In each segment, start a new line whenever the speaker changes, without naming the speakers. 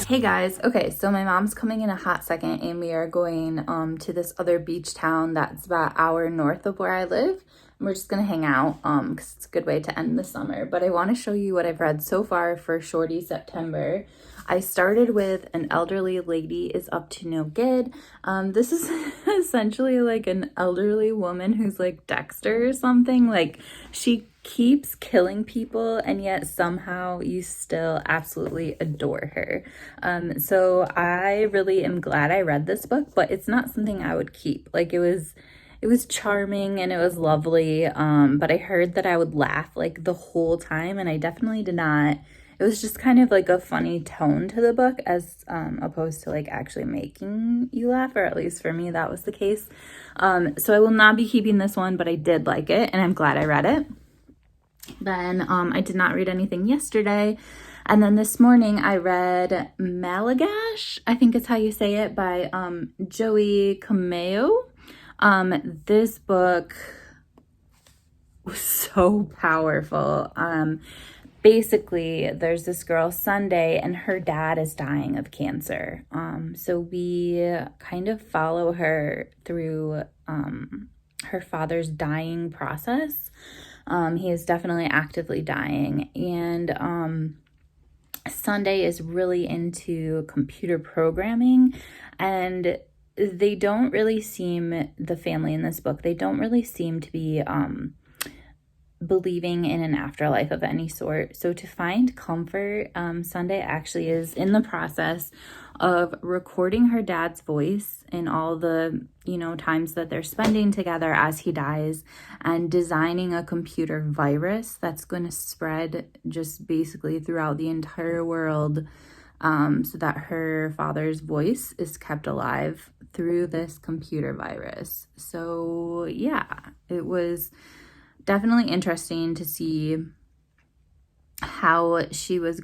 Hey guys, okay, so my mom's coming in a hot second and we are going to this other beach town that's about an hour north of where I live. And we're just gonna hang out because it's a good way to end the summer. But I want to show you what I've read so far for Shorty September. I started with An Elderly Lady is Up to No Good. This is essentially like an elderly woman who's like Dexter or something. Like she keeps killing people and yet somehow you still absolutely adore her. So I really am glad I read this book, but it's not something I would keep. Like it was charming and it was lovely, but I heard that I would laugh like the whole time and I definitely did not. It was just kind of like a funny tone to the book as opposed to like actually making you laugh, or at least for me that was the case. So I will not be keeping this one, but I did like it and I'm glad I read it. Then I did not read anything yesterday. And then this morning I read Malagash, I think is how you say it, by Joey Cameo. This book was so powerful. Basically, there's this girl, Sunday, and her dad is dying of cancer. So we kind of follow her through her father's dying process. He is definitely actively dying. And Sunday is really into computer programming, and they don't really seem, the family in this book, they don't really seem to be believing in an afterlife of any sort. So to find comfort, Sunday actually is in the process of recording her dad's voice in all the, times that they're spending together as he dies, and designing a computer virus that's going to spread just basically throughout the entire world, so that her father's voice is kept alive through this computer virus. So yeah, it was definitely interesting to see how she was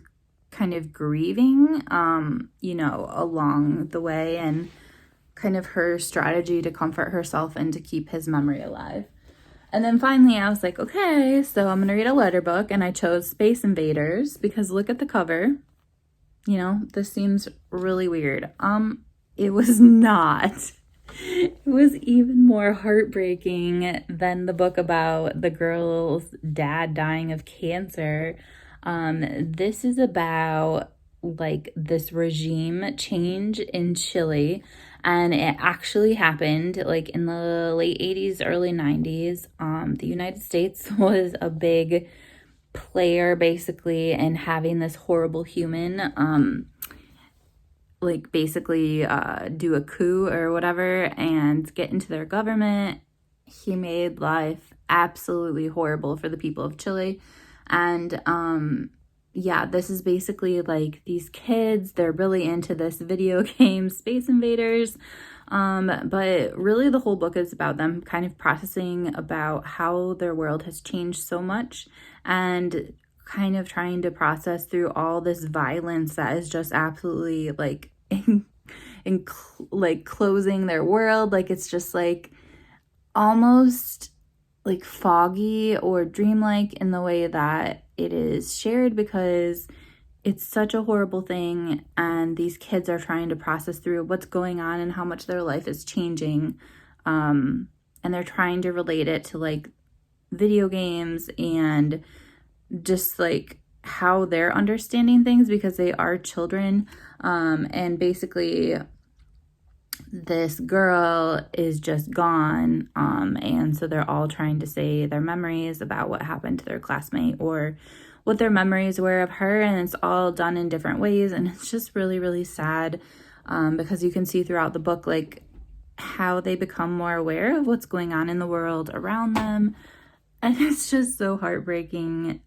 kind of grieving, along the way, and kind of her strategy to comfort herself and to keep his memory alive. And then finally I was like, okay, so I'm gonna read a letter book, and I chose Space Invaders because look at the cover. This seems really weird. It was not. It was even more heartbreaking than the book about the girl's dad dying of cancer. This is about like this regime change in Chile, and it actually happened like in the late 80s, early 90s. The United States was a big player basically in having this horrible human basically do a coup or whatever and get into their government. He made life absolutely horrible for the people of Chile. And yeah, this is basically like these kids, they're really into this video game, Space Invaders. But really the whole book is about them kind of processing about how their world has changed so much, and kind of trying to process through all this violence that is just absolutely like like closing their world. Like it's just like almost like foggy or dreamlike in the way that it is shared, because it's such a horrible thing and these kids are trying to process through what's going on and how much their life is changing, and they're trying to relate it to like video games and just like how they're understanding things because they are children. And basically this girl is just gone, and so they're all trying to say their memories about what happened to their classmate or what their memories were of her, and it's all done in different ways, and it's just really, really sad, because you can see throughout the book like how they become more aware of what's going on in the world around them. And it's just so heartbreaking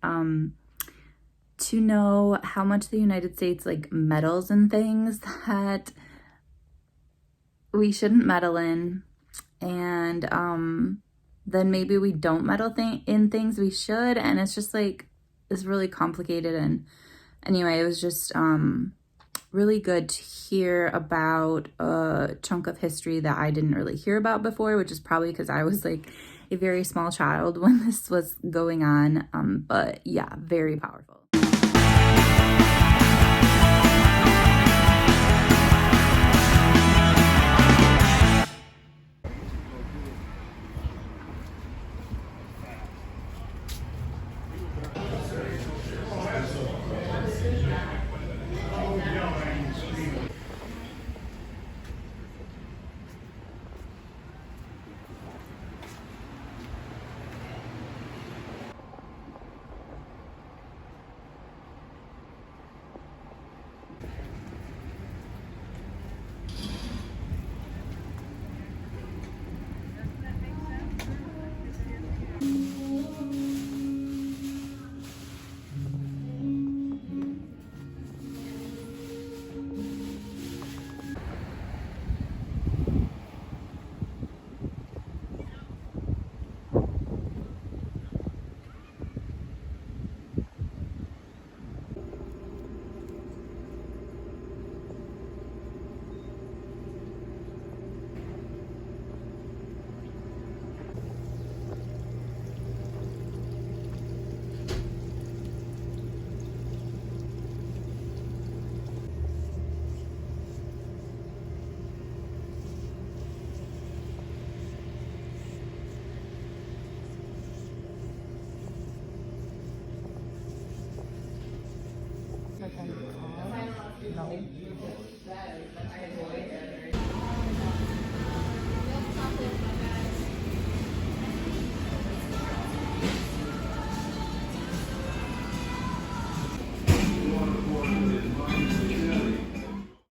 to know how much the United States like meddles in things that we shouldn't meddle in, and then maybe we don't meddle in things we should, and it's just like it's really complicated. And anyway, it was just really good to hear about a chunk of history that I didn't really hear about before, which is probably because I was like a very small child when this was going on. But yeah, very powerful.